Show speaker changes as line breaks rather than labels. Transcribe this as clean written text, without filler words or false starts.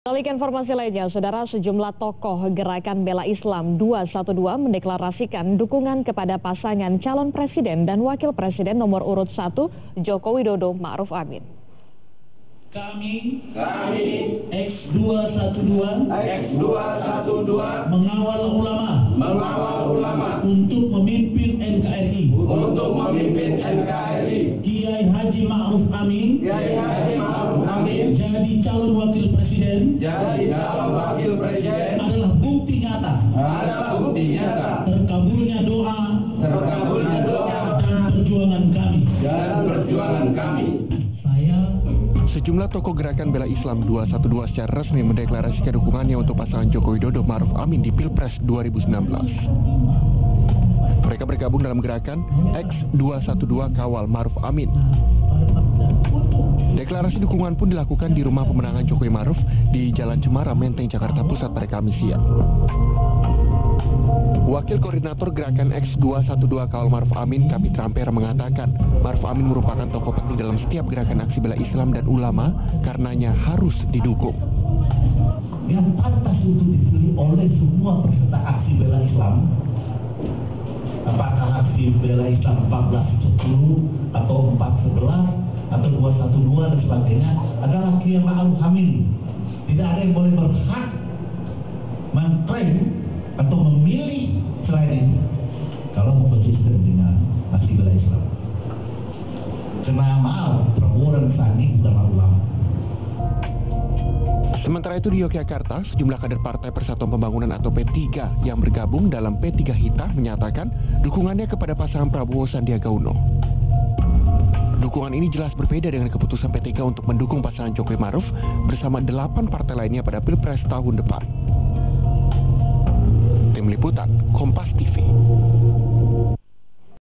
Beralih ke informasi lainnya, saudara, sejumlah tokoh Gerakan Bela Islam 212 mendeklarasikan dukungan kepada pasangan calon presiden dan wakil presiden nomor urut 1 Joko Widodo Ma'ruf Amin.
Kami X212 mengawal ulama untuk memimpin NKRI. Kiai Haji Ma'ruf Amin jadi calon wakil presiden adalah bukti nyata terkabulnya doa dan perjuangan kami.
Sejumlah tokoh Gerakan Bela Islam 212 secara resmi mendeklarasikan dukungannya untuk pasangan Joko Widodo Ma'ruf Amin di Pilpres 2019. Mereka bergabung dalam gerakan X212 Kawal Ma'ruf Amin. Deklarasi dukungan pun dilakukan di rumah pemenangan Jokowi Ma'ruf di Jalan Cemara, Menteng, Jakarta Pusat pada Kamis siang. Wakil Koordinator Gerakan X212 Kawal Ma'ruf Amin, Kapitra Ampera, mengatakan Ma'ruf Amin merupakan tokoh penting dalam setiap gerakan aksi bela Islam dan ulama, karenanya harus didukung.
Yang pantas untuk dipilih oleh semua peserta aksi bela Islam, apakah aksi bela Islam 1410 atau 411 atau 212 dan sebagainya, adalah Kiai Ma'ruf Amin. Tidak ada yang boleh berhak mengklaim atau memilih selain itu kalau mau konsisten dengan aksi bela Islam. Karena maaf, Prabowo dan Sandi bukanlah ulama.
Sementara itu di Yogyakarta, sejumlah kader Partai Persatuan Pembangunan atau P3 yang bergabung dalam P3 Hita menyatakan dukungannya kepada pasangan Prabowo Sandiaga Uno. Dukungan ini jelas berbeda dengan keputusan P3 untuk mendukung pasangan Jokowi Ma'ruf bersama 8 partai lainnya pada Pilpres tahun depan. Tim Liputan, Kompas TV.